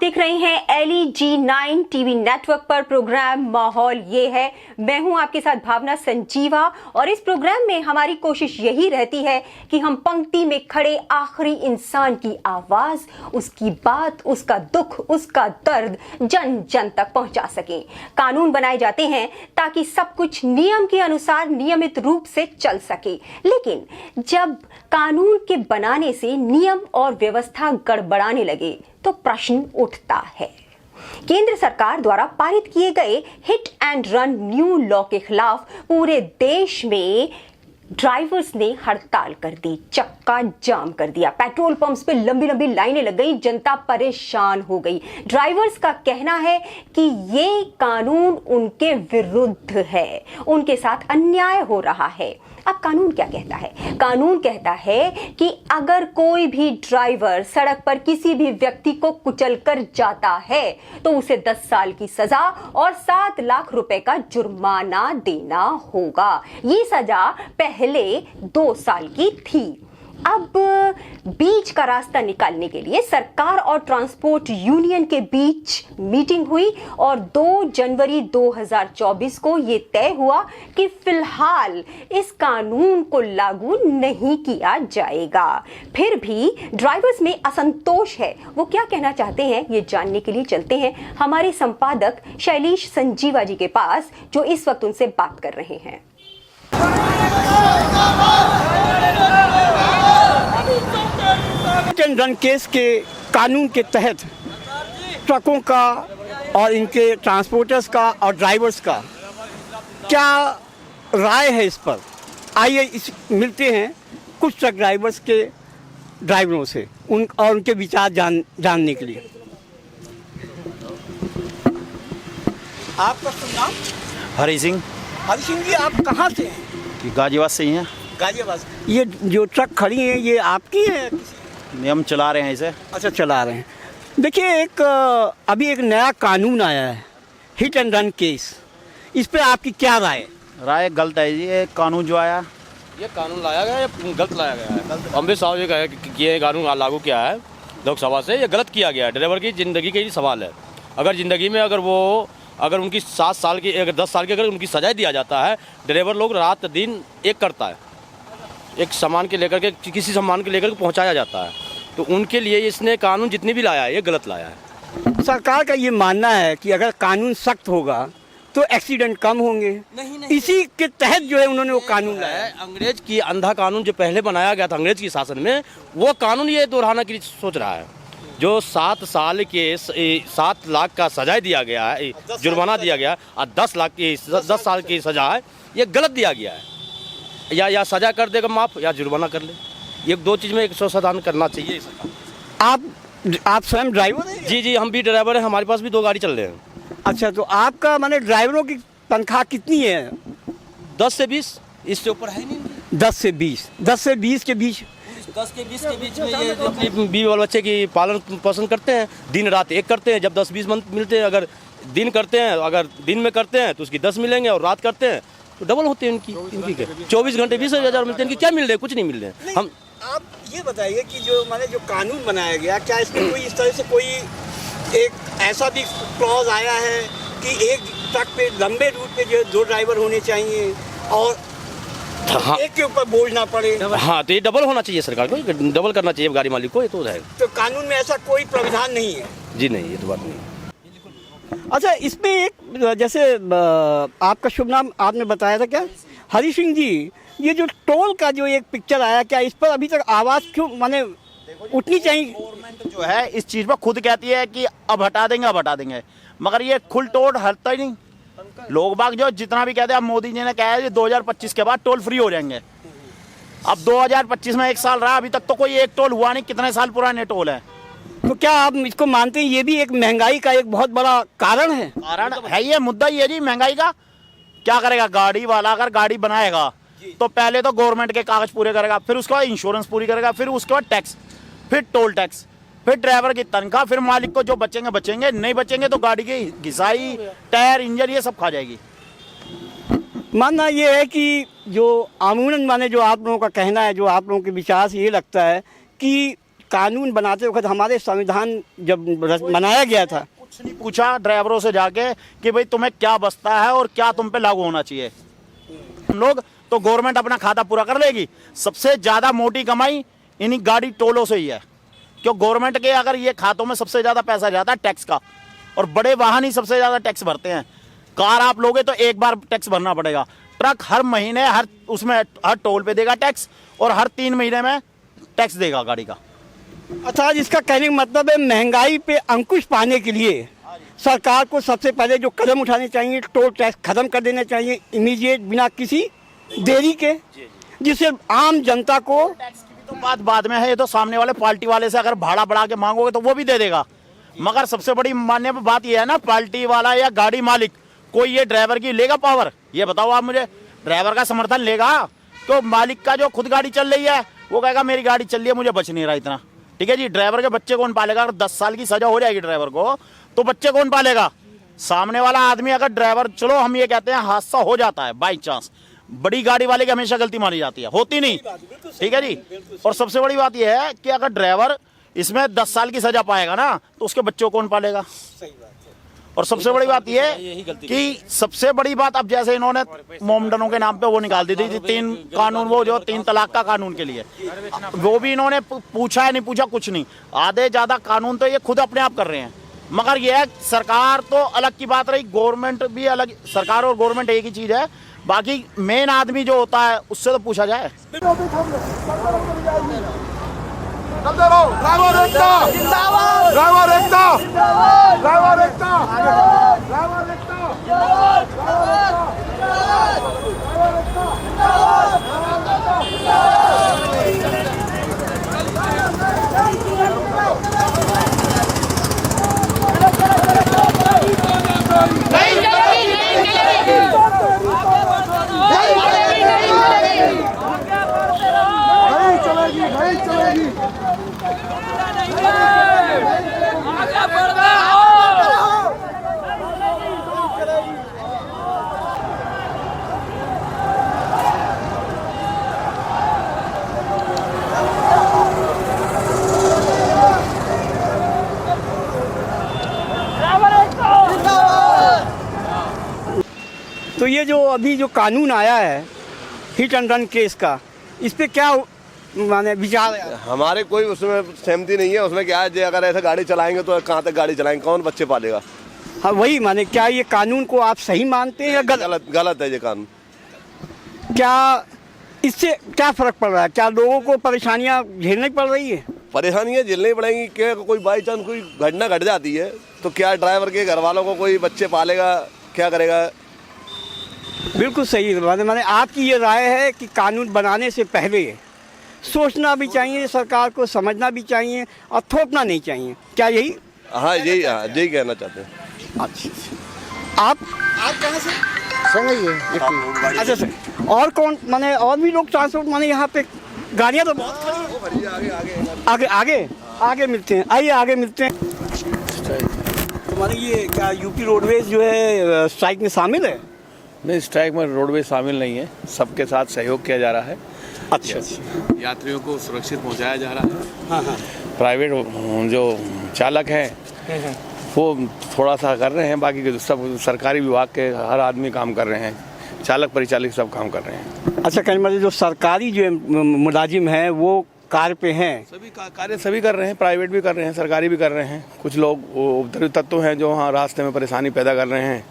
देख रहे हैं LEG9 टीवी नेटवर्क पर प्रोग्राम माहौल ये है। मैं हूं आपके साथ भावना संजीवा और इस प्रोग्राम में हमारी कोशिश यही रहती है कि हम पंक्ति में खड़े आखिरी इंसान की आवाज, उसकी बात, उसका दुख, उसका दर्द जन जन तक पहुंचा सकें। कानून बनाए जाते हैं ताकि सब कुछ नियम के अनुसार नियमित रूप से चल सके, लेकिन जब कानून के बनाने से नियम और व्यवस्था गड़बड़ाने लगे तो प्रश्न उठता है। केंद्र सरकार द्वारा पारित किए गए hit and run new law के खिलाफ पूरे देश में ड्राइवर्स ने हड़ताल कर दी, चक्का जाम कर दिया। पेट्रोल पंप्स पे लंबी लंबी लाइनें लग गई, जनता परेशान हो गई। ड्राइवर्स का कहना है कि ये कानून उनके विरुद्ध है, उनके साथ अन्याय हो रहा है। अब कानून क्या कहता है? कानून कहता है कि अगर कोई भी ड्राइवर सड़क पर किसी भी व्यक्ति को कुचलकर जाता है तो उसे 10 साल की सजा और 7 लाख रुपए का जुर्माना देना होगा। ये सजा पहले 2 साल की थी। अब बीच का रास्ता निकालने के लिए सरकार और ट्रांसपोर्ट यूनियन के बीच मीटिंग हुई और 2 जनवरी 2024 को ये तय हुआ कि फिलहाल इस कानून को लागू नहीं किया जाएगा। फिर भी ड्राइवर्स में असंतोष है, वो क्या कहना चाहते हैं ये जानने के लिए चलते हैं हमारे संपादक शैलेश संजीवा जी के पास, जो इस वक्त उनसे बात कर रहे हैं। हिट एंड रन केस के कानून के तहत ट्रकों का और इनके ट्रांसपोर्टर्स का और ड्राइवर्स का क्या राय है इस पर, आइए मिलते हैं कुछ ट्रक ड्राइवर्स के ड्राइवरों से उनके विचार जानने के लिए। आपका शुभ नाम? हरी सिंह। हरी सिंह जी, आप कहाँ से हैं? गाजियाबाद से ही हैं। गाजियाबाद। ये जो ट्रक खड़ी हैं ये आपकी है? हम चला रहे हैं इसे। अच्छा, चला रहे हैं। देखिए, अभी एक नया कानून आया है, हिट एंड रन केस। इस पे आपकी क्या राय है? राय गलत है जी। ये कानून जो आया, ये कानून लाया गया, ये गलत लाया गया है। अमृत साहब ये कहे कि ये कानून लागू किया है लोकसभा से, ये गलत किया गया है। ड्राइवर की ज़िंदगी के ही सवाल है। अगर ज़िंदगी में अगर उनकी 7 साल की, अगर 10 साल की अगर उनकी सजा दिया जाता है, ड्राइवर लोग रात दिन एक करता है, एक सामान के लेकर के किसी सामान के लेकर के पहुंचाया जाता है, तो उनके लिए इसने कानून जितनी भी लाया है ये गलत लाया है। सरकार का ये मानना है कि अगर कानून सख्त होगा तो एक्सीडेंट कम होंगे। नहीं। इसी के तहत जो है उन्होंने वो कानून लाया है। अंग्रेज की अंधा कानून जो पहले बनाया गया था अंग्रेज की शासन में, वो कानून ये दोहराना की सोच रहा है। जो 7 लाख का सजा दिया गया है, जुर्माना दिया गया और 10 साल की सजा है, ये गलत दिया गया है। या सजा कर देगा माफ या जुर्माना कर ले, ये 2 चीज़ में एक संशोधन करना चाहिए। आप स्वयं ड्राइवर हैं? जी, हम भी ड्राइवर हैं, हमारे पास भी 2 गाड़ी चल रहे हैं। अच्छा, तो आपका माने ड्राइवरों की तनख्वाह कितनी है? 10 से 20, इससे ऊपर है नहीं। 10 से 20 के बीच। 10 से 20 के बीच में ये अपनी बीवी और बच्चे की पालन पोषण करते हैं, दिन रात एक करते हैं। जब 10-20 मंथ मिलते हैं, अगर दिन करते हैं, अगर दिन में करते हैं तो उसकी 10 मिलेंगे और रात करते हैं तो डबल होते हैं इनकी के 24 घंटे 20,000 मिलते हैं। इनकी क्या मिल रहे हैं? कुछ नहीं मिल रहे हैं। हम आप ये बताइए कि जो कानून बनाया गया, क्या इसमें कोई इस तरह से कोई एक ऐसा भी क्लॉज आया है कि एक ट्रक पे लंबे रूट पे जो 2 ड्राइवर होने चाहिए और हाँ, एक के ऊपर बोझ ना पड़े? हाँ, तो ये डबल होना चाहिए, सरकार को डबल करना चाहिए गाड़ी मालिक को, ये तो है। तो कानून में ऐसा कोई प्रावधान नहीं है? जी नहीं, ये तो बात नहीं। अच्छा, इसमें एक जैसे आपका शुभ नाम आपने बताया था क्या? हरी सिंह जी, ये जो टोल का जो एक पिक्चर आया, क्या इस पर अभी तक आवाज़ क्यों माने उठनी चाहिए? गवर्नमेंट जो है इस चीज़ पर खुद कहती है कि अब हटा देंगे, मगर ये खुल टोल हटता ही नहीं। लोग बाग जो जितना भी कहते हैं, अब मोदी जी ने कहा है 2025 के बाद टोल फ्री हो जाएंगे। अब 2025 में 1 साल रहा, अभी तक तो कोई एक टोल हुआ नहीं। कितने साल पुराने टोल है। तो क्या आप इसको मानते हैं ये भी एक महंगाई का एक बहुत बड़ा कारण है? कारण है, ये मुद्दा ये जी महंगाई का। क्या करेगा गाड़ी वाला? अगर गाड़ी बनाएगा तो पहले तो गवर्नमेंट के कागज पूरे करेगा, फिर उसके बाद इंश्योरेंस पूरी करेगा, फिर उसके बाद टैक्स, फिर टोल टैक्स, फिर ड्राइवर की तनख्वाह, फिर मालिक को जो बचेंगे, नहीं बचेंगे तो गाड़ी की घिसाई, टायर, इंजन ये सब खा जाएगी। मानना ये है कि जो अमूमन माने जो आप लोगों का कहना है, जो आप लोगों के विचार से ये लगता है कि कानून बनाते वक्त हमारे संविधान जब बनाया गया था, कुछ नहीं पूछा ड्राइवरों से जाके कि भाई तुम्हें क्या बसता है और क्या तुम पे लागू होना चाहिए। हम लोग तो गवर्नमेंट अपना खाता पूरा कर लेगी। सबसे ज्यादा मोटी कमाई इन्हीं गाड़ी टोलों से ही है, क्यों गवर्नमेंट के अगर ये खातों में सबसे ज्यादा पैसा जाता है टैक्स का, और बड़े वाहन ही सबसे ज्यादा टैक्स भरते हैं। कार आप लोगे तो एक बार टैक्स भरना पड़ेगा, ट्रक हर महीने हर टोल पे देगा टैक्स, और हर 3 महीने में टैक्स देगा गाड़ी का। अर्थात इसका कहने का मतलब है महंगाई पे अंकुश पाने के लिए सरकार को सबसे पहले जो कदम उठाने चाहिए, टोल टैक्स खत्म कर देना चाहिए इमीडिएट, बिना किसी देरी के, जिससे आम जनता को। टैक्स की भी तो बात बाद में है, ये तो सामने वाले पार्टी वाले से अगर भाड़ा बढ़ा के मांगोगे तो वो भी दे देगा, मगर सबसे बड़ी मानने पर बात यह है ना, पार्टी वाला या गाड़ी मालिक कोई ये ड्राइवर की लेगा पावर? ये बताओ आप मुझे, ड्राइवर का समर्थन लेगा? तो मालिक का जो खुद गाड़ी चल रही है वो कहेगा मेरी गाड़ी चल रही है, मुझे बच नहीं रहा इतना। ठीक है जी, ड्राइवर के बच्चे कौन पालेगा? अगर 10 साल की सजा हो जाएगी ड्राइवर को तो बच्चे कौन पालेगा? सामने वाला आदमी अगर ड्राइवर, चलो हम ये कहते हैं हादसा हो जाता है बाई चांस, बड़ी गाड़ी वाले की हमेशा गलती मानी जाती है, होती नहीं। ठीक है जी, और सबसे बड़ी बात यह है कि अगर ड्राइवर इसमें 10 साल की सजा पाएगा ना तो उसके बच्चों को कौन पालेगा? और सबसे बड़ी बात यह है कि सबसे बड़ी बात, अब जैसे इन्होंने मोमडनों के नाम पे वो निकाल दी थी 3 कानून, वो जो 3 तलाक का कानून के लिए, वो भी इन्होंने पूछा है नहीं पूछा कुछ नहीं, आधे ज्यादा कानून तो ये खुद अपने आप कर रहे हैं। मगर ये है सरकार तो अलग की बात रही, गवर्नमेंट भी अलग, सरकार और गवर्नमेंट एक ही चीज है, बाकी मेन आदमी जो होता है उससे तो पूछा जाए। ड्राइवर एकता जिंदाबाद, ड्राइवर एकता जिंदाबाद, ड्राइवर एकता जिंदाबाद, ड्राइवर एकता जिंदाबाद, नहीं चलेगी, नहीं चलेगी। तो ये जो अभी जो कानून आया है हिट एंड रन केस का, इस पे क्या माने विचार है? हमारे कोई उसमें सहमति नहीं है। उसमें क्या है, जो अगर ऐसे गाड़ी चलाएंगे तो कहाँ तक गाड़ी चलाएंगे, कौन बच्चे पालेगा? हाँ वही माने, क्या ये कानून को आप सही मानते हैं या गलत? गलत है ये कानून। क्या इससे क्या फर्क पड़ रहा है? क्या लोगों को परेशानियां झेलनी पड़ रही है? परेशानियाँ झेलनी पड़ेंगी। क्या कोई बाई चांस कोई घटना घट जाती है तो क्या ड्राइवर के घर वालों को कोई बच्चे पालेगा, क्या करेगा? बिल्कुल सही माने आपकी ये राय है कि कानून बनाने से पहले सोचना भी चाहिए, सरकार को समझना भी चाहिए और थोपना नहीं चाहिए, क्या यही? हाँ यही कहना चाहते हैं। अच्छा, आप कहाँ से? सही है। अच्छा सर, और कौन माने, और भी लोग ट्रांसपोर्ट माने यहाँ पे गाड़ियाँ तो बहुत खड़ी हैं। आगे मिलते हैं, आइए आगे मिलते हैं। तो माने ये क्या यूपी रोडवेज जो है स्ट्राइक में शामिल है? नहीं, स्ट्राइक में रोडवेज शामिल नहीं है, सबके साथ सहयोग किया जा रहा है। अच्छा, यात्रियों को सुरक्षित पहुंचाया जा रहा है। हाँ। प्राइवेट जो चालक हैं वो थोड़ा सा कर रहे हैं, बाकी के सब सरकारी विभाग के हर आदमी काम कर रहे हैं, चालक परिचालक सब काम कर रहे हैं। अच्छा, कहने मतलब जो सरकारी जो मुलाजिम हैं वो कार्य पे हैं? सभी कार्य सभी कर रहे हैं, प्राइवेट भी कर रहे हैं, सरकारी भी कर रहे हैं। कुछ लोग उपद्रवी तत्व हैं जो वहाँ रास्ते में परेशानी पैदा कर रहे हैं,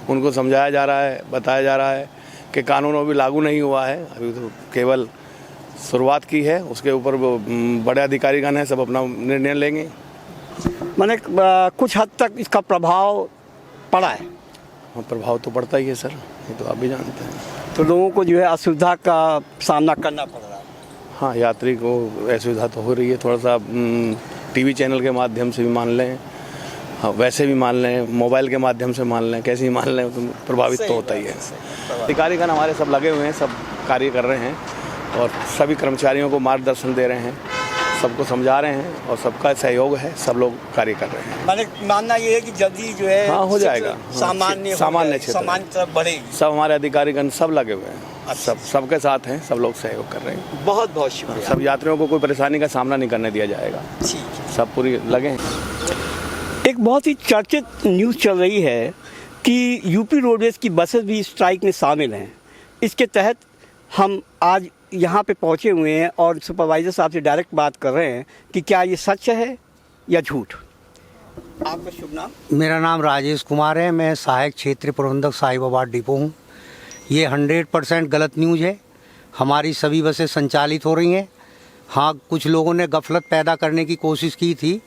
उनको समझाया जा रहा है, बताया जा रहा है कि कानून अभी लागू नहीं हुआ है, अभी तो केवल शुरुआत की है, उसके ऊपर बड़े अधिकारीगण हैं, सब अपना निर्णय लेंगे। माने कुछ हद तक इसका प्रभाव पड़ा है? प्रभाव तो पड़ता ही है सर, ये तो आप भी जानते हैं। तो लोगों को जो है असुविधा का सामना करना पड़ रहा है। हाँ, यात्री को असुविधा तो हो रही है, थोड़ा सा टीवी चैनल के माध्यम से भी मान लें, हाँ वैसे भी मान लें, मोबाइल के माध्यम से मान लें, कैसे ही मान लें, तो प्रभावित तो होता ही है। अधिकारीगण हमारे सब लगे हुए हैं, सब कार्य कर रहे हैं और सभी कर्मचारियों को मार्गदर्शन दे रहे हैं, सबको समझा रहे हैं और सबका सहयोग है, सब लोग कार्य कर रहे हैं। माने मानना ये है कि जल्दी जो है हाँ हो जाएगा, सामान्य क्षेत्र तरफ बढ़ेगी। सब हमारे अधिकारीगण सब लगे हुए हैं। सबके साथ हैं, सब लोग सहयोग कर रहे हैं। बहुत बहुत शुक्रिया। सब यात्रियों को कोई परेशानी का सामना नहीं करने दिया जाएगा। सब पूरी लगे हैं। एक बहुत ही चर्चित न्यूज़ चल रही है कि यूपी रोडवेज की बसेस भी स्ट्राइक में शामिल हैं। इसके तहत हम आज यहाँ पे पहुँचे हुए हैं और सुपरवाइज़र साहब से डायरेक्ट बात कर रहे हैं कि क्या ये सच है या झूठ। आपका शुभ नाम? मेरा नाम राजेश कुमार है। मैं सहायक क्षेत्रीय प्रबंधक साहिबाबाद डिपो हूँ। ये 100% गलत न्यूज़ है। हमारी सभी बसें संचालित हो रही हैं। हाँ, कुछ लोगों ने गफलत पैदा करने की कोशिश की थी,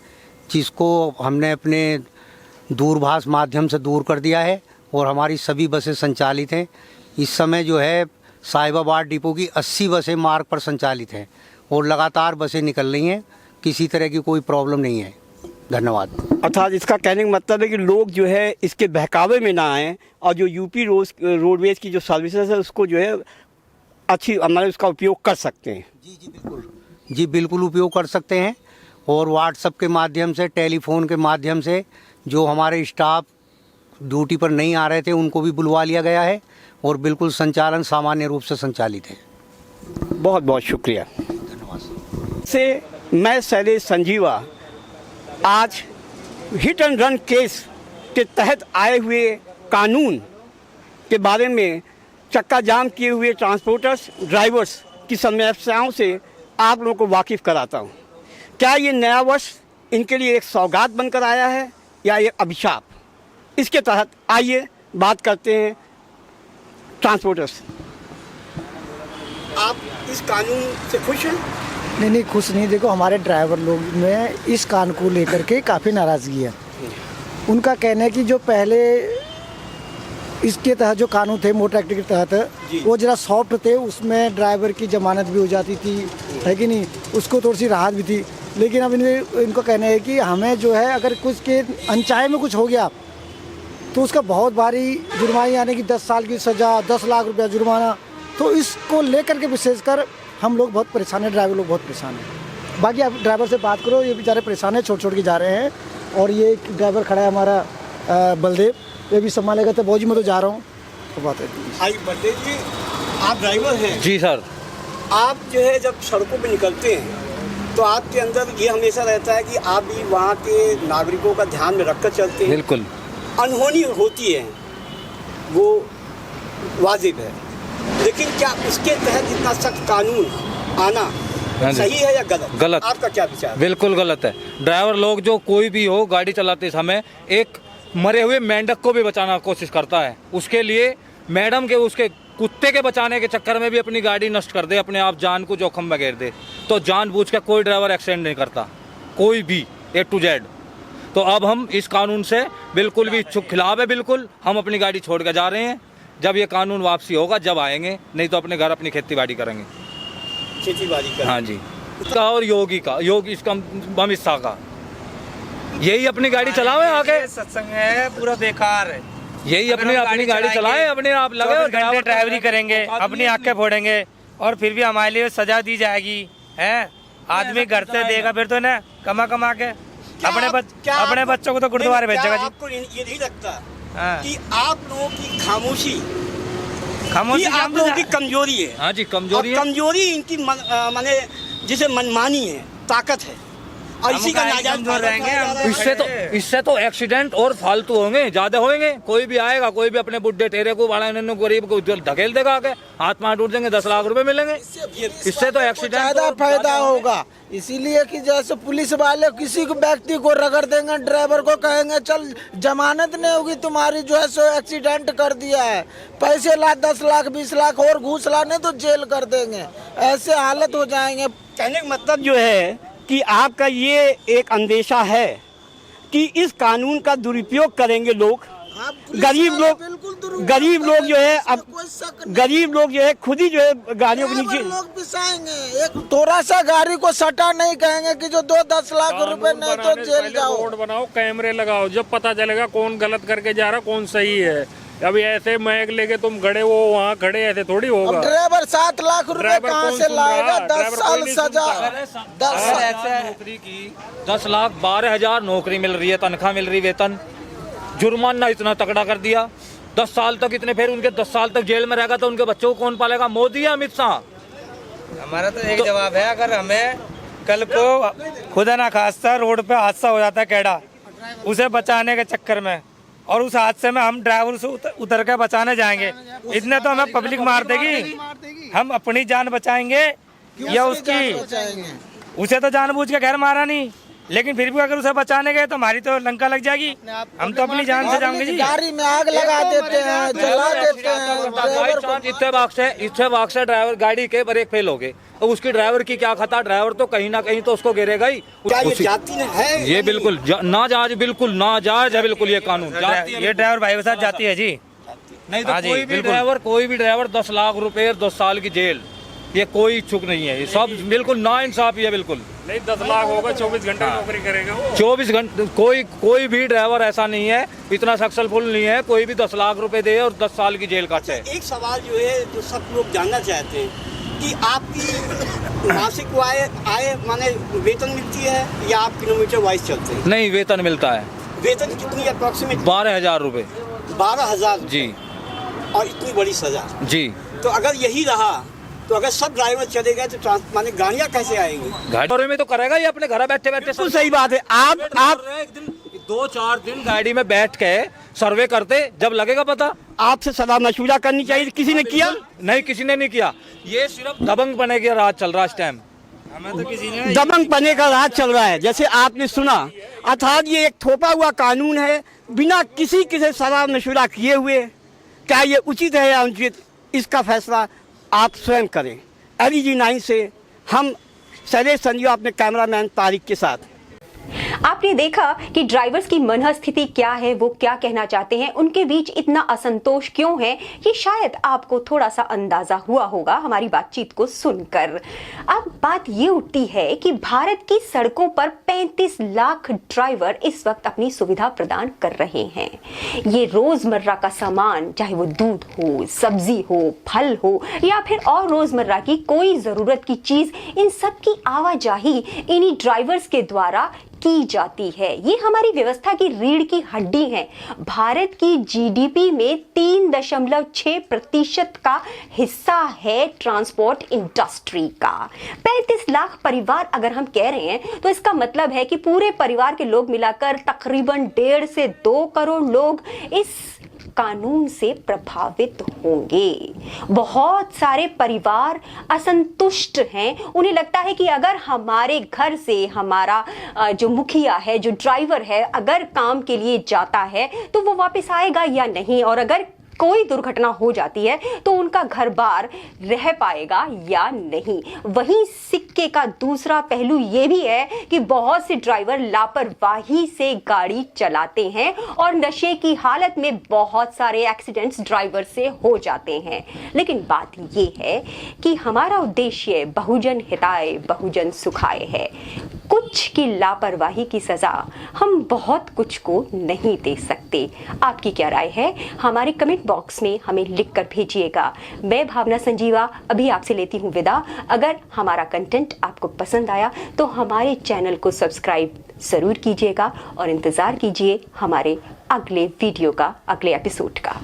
जिसको हमने अपने दूरभाष माध्यम से दूर कर दिया है और हमारी सभी बसें संचालित हैं। इस समय जो है साहिबाबाद डिपो की 80 बसें मार्ग पर संचालित हैं और लगातार बसें निकल रही हैं। किसी तरह की कोई प्रॉब्लम नहीं है। धन्यवाद। अर्थात इसका कहने का मतलब है कि लोग जो है इसके बहकावे में ना आएँ और जो यूपी रोडवेज की जो सर्विसेज है उसको जो है अच्छी हमारे उसका उपयोग कर सकते हैं। जी बिल्कुल उपयोग कर सकते हैं। और व्हाट्सएप के माध्यम से, टेलीफोन के माध्यम से जो हमारे स्टाफ ड्यूटी पर नहीं आ रहे थे उनको भी बुलवा लिया गया है और बिल्कुल संचालन सामान्य रूप से संचालित है। बहुत बहुत शुक्रिया। धन्यवाद। से मैं शैलेश संजीवा आज हिट एंड रन केस के तहत आए हुए कानून के बारे में चक्का जाम किए हुए ट्रांसपोर्टर्स, ड्राइवर्स की समस्याओं से आप लोगों को वाकिफ़ कराता हूँ। क्या ये नया वर्ष इनके लिए एक सौगात बनकर आया है या एक अभिशाप? इसके तहत आइए बात करते हैं ट्रांसपोर्टर्स। आप इस कानून से खुश हैं? नहीं, खुश नहीं। देखो, हमारे ड्राइवर लोग में इस कानून को लेकर के काफ़ी नाराज़गी है। उनका कहना है कि जो पहले इसके तहत जो कानून थे मोटर एक्ट के तहत वो जरा सॉफ्ट थे, उसमें ड्राइवर की जमानत भी हो जाती थी, है कि नहीं, उसको थोड़ी सी राहत भी थी। लेकिन अब इनको कहना है कि हमें जो है अगर कुछ के अनचाहे में कुछ हो गया तो उसका बहुत भारी जुर्माना, यानी कि 10 साल की सज़ा, 10 लाख रुपया जुर्माना। तो इसको लेकर के विशेषकर हम लोग बहुत परेशान हैं, ड्राइवर लोग बहुत परेशान हैं। बाकी आप ड्राइवर से बात करो, ये बेचारे परेशान हैं, छोड़ के जा रहे हैं। और ये एक ड्राइवर खड़ा है हमारा बलदेव, ये भी संभालेगा। तो बहुत जी मैं तो जा रहा हूँ, तो बात है। आई बलदेव जी, आप ड्राइवर हैं? जी सर। आप जो है जब सड़कों पे निकलते हैं तो आपके अंदर ये हमेशा रहता है कि आप भी वहाँ के नागरिकों का ध्यान में रखकर चलते हैं। बिल्कुल। अनहोनी होती है, वो वाजिब है, लेकिन क्या उसके तहत इतना सख्त कानून आना सही है या गलत? गलत। आपका क्या विचार? बिल्कुल गलत है। ड्राइवर लोग जो कोई भी हो गाड़ी चलाते समय एक मरे हुए मेंढक को भी बचाना कोशिश करता है, उसके लिए मैडम के उसके कुत्ते के बचाने के चक्कर में भी अपनी गाड़ी नष्ट कर दे, अपने आप जान को जोखम में घेर दे। तो जानबूझ के कोई ड्राइवर एक्सीडेंट नहीं करता, कोई भी A to Z। तो अब हम इस कानून से बिल्कुल भी खिलाफ है। बिल्कुल हम अपनी गाड़ी छोड़ कर जा रहे हैं। जब ये कानून वापसी होगा जब आएंगे, नहीं तो अपने घर अपनी खेती बाड़ी करेंगे। खेती-बाड़ी करेंगे। हाँ जी। इसका और योगी इसका अमित शाह का यही अपनी गाड़ी चलावे आगे। सत्संग है पूरा बेकार है। यही अपनी गाड़ी चलाए, अपने आप लगे और घंटे ड्राइवरी करेंगे, अपनी आंखें फोड़ेंगे और फिर भी हमारे लिए सजा दी जाएगी। है आदमी घर से देगा फिर तो ना कमा के अपने बच्चों को तो गुरुद्वारे भेजेगा जी। आपको ये नहीं लगता कि आप लोगों की खामोशी आप लोगों की कमजोरी है? हाँ जी, कमजोरी है। कमजोरी इनकी माने जिसे मनमानी है, ताकत है, और इसी का नाजायज इससे तो एक्सीडेंट और फालतू होंगे, ज्यादा होंगे। कोई भी आएगा, कोई भी अपने बुढ़े टेरे को बड़ा गरीब को धकेल देगा आके, हाथ में टूट जाएंगे, 10 लाख रुपए मिलेंगे। इससे तो एक्सीडेंट ज्यादा फायदा होगा। इसीलिए कि जैसे पुलिस वाले किसी को व्यक्ति को रगड़ देंगे, ड्राइवर को कहेंगे चल जमानत नहीं होगी तुम्हारी, जो है सो एक्सीडेंट कर दिया है, पैसे ला 10 लाख 20 लाख और घूस लाने तो जेल कर देंगे, ऐसे हालत हो जाएंगे। कहने का मतलब जो है कि आपका ये एक अंदेशा है कि इस कानून का दुरुपयोग करेंगे लोग, गरीब लोग जो है, अब गरीब लोग जो है खुद ही जो है गाड़ियों के नीचे लोग पिसाएंगे। एक थोड़ा सा गाड़ी को सटा नहीं कहेंगे कि जो 2-10 लाख रुपए नहीं तो जेल जाओ। रोड बनाओ, कैमरे लगाओ, जब पता चलेगा कौन गलत करके जा रहा कौन सही है। अभी ऐसे महक लेके तुम खड़े हो वहाँ खड़े, ऐसे थोड़ी होगा। ड्राइवर 7 लाख रुपए कहाँ से लाएगा? 10 साल सजा, 10 साल नौकरी की 10 लाख 12,000 नौकरी मिल रही है, तनख्वाह मिल रही, वेतन। जुर्माना इतना तगड़ा कर दिया, 10 साल तक इतने, फिर उनके 10 साल तक जेल में रहेगा तो उनके बच्चों को कौन पालेगा? मोदी या अमित शाह? हमारा तो एक जवाब है, अगर हमें कल को खुदा ना खास्ता रोड पे हादसा हो जाता है कैडा, उसे बचाने के चक्कर में और उस हादसे में हम ड्राइवर से उतर के बचाने जाएंगे, इतने तो हमें पब्लिक मार देगी। हम अपनी जान बचाएंगे या उसकी? उसे तो जानबूझ के घर मारा नहीं, लेकिन फिर भी अगर उसे बचाने गए तो हमारी तो लंका लग जाएगी। हम तो अपनी जान से जाएंगे जी। गाड़ी में आग लगा देते हैं, जला देते हैं। इतने भाग से ड्राइवर गाड़ी के ब्रेक फेल हो गए, तो उसकी ड्राइवर की क्या खता? ड्राइवर तो कहीं ना कहीं तो उसको गिरेगा ही। ये बिल्कुल नाजायज, बिल्कुल नाजायज है, बिल्कुल ये कानून। ये ड्राइवर भाई के साथ जाती है जी। नहीं तो कोई भी ड्राइवर 10 लाख रुपए 10 साल की जेल, ये कोई इच्छुक नहीं है। ये सब बिल्कुल नाइंसाफी है। बिल्कुल नहीं, 10 लाख होगा, 24 घंटे नौकरी करेगा वो। 24 घंटे कोई भी ड्राइवर ऐसा नहीं है, इतना सक्सेसफुल नहीं है कोई भी 10 लाख रुपए दे और 10 साल की जेल काटे। एक सवाल जो है, जो सब लोग जानना चाहते हैं कि आपकी मासिक आय माने वेतन मिलती है या आप किलोमीटर वाइज चलते हैं? नहीं, वेतन मिलता है। वेतन कितनी अप्रोक्सीमेट? 12,000 रुपए। 12,000 जी। और इतनी बड़ी सजा जी। तो अगर यही रहा तो अगर सब ड्राइवर चले गए तो माने गाड़ियाँ कैसे आएंगी? गाड़ी में तो करेगा ही अपने घर बैठे बैठे। बिल्कुल सही बात है। आप 2-4 दिन गाड़ी में बैठ के सर्वे करते, जब लगेगा पता। आपसे सलाह मशवरा करनी चाहिए। किसी ने किया? नहीं, किसी ने नहीं किया। ये सिर्फ दबंग बने का राज चल रहा है इस टाइम। हमें तो किसी ने दबंग बने का राज चल रहा है, जैसे आपने सुना। अर्थात ये एक थोपा हुआ कानून है, बिना किसी से सलाह मशवरा किए हुए। क्या ये उचित है या अनुचित, इसका फैसला आप स्वयं करें। LG 9 से हम शैलेश संजीवा, अपने कैमरामैन तारिक के साथ। आपने देखा कि ड्राइवर्स की मनःस्थिति क्या है, वो क्या कहना चाहते हैं, उनके बीच इतना असंतोष क्यों है, ये शायद आपको थोड़ा सा अंदाजा हुआ होगा हमारी बातचीत को सुनकर। अब बात ये उठती है कि भारत की सड़कों पर 35 लाख ड्राइवर इस वक्त अपनी सुविधा प्रदान कर रहे हैं। ये रोजमर्रा का सामान, चाहे वो दूध हो, सब्जी हो, फल हो या फिर और रोजमर्रा की कोई जरूरत की चीज, इन सब की आवाजाही इन्हीं ड्राइवर्स के द्वारा की जाती है। ये हमारी व्यवस्था की रीढ़ की हड्डी है। भारत की जीडीपी में 3.6% का हिस्सा है ट्रांसपोर्ट इंडस्ट्री का। 35 लाख परिवार अगर हम कह रहे हैं तो इसका मतलब है कि पूरे परिवार के लोग मिलाकर तकरीबन 1.5 से 2 करोड़ लोग इस कानून से प्रभावित होंगे। बहुत सारे परिवार असंतुष्ट हैं। उन्हें लगता है कि अगर हमारे घर से हमारा जो मुखिया है, जो ड्राइवर है, अगर काम के लिए जाता है तो वो वापस आएगा या नहीं, और अगर कोई दुर्घटना हो जाती है तो उनका घर बार रह पाएगा या नहीं। वहीं सिक्के का दूसरा पहलू ये भी है कि बहुत से ड्राइवर लापरवाही से गाड़ी चलाते हैं और नशे की हालत में बहुत सारे एक्सीडेंट्स ड्राइवर से हो जाते हैं। लेकिन बात ये है कि हमारा उद्देश्य बहुजन हिताय बहुजन सुखाय है। कुछ की लापरवाही की सजा हम बहुत कुछ को नहीं दे सकते। आपकी क्या राय है? हमारे कमेंट बॉक्स में हमें लिखकर भेजिएगा। मैं भावना संजीवा अभी आपसे लेती हूँ विदा। अगर हमारा कंटेंट आपको पसंद आया तो हमारे चैनल को सब्सक्राइब जरूर कीजिएगा और इंतजार कीजिए हमारे अगले वीडियो का, अगले एपिसोड का।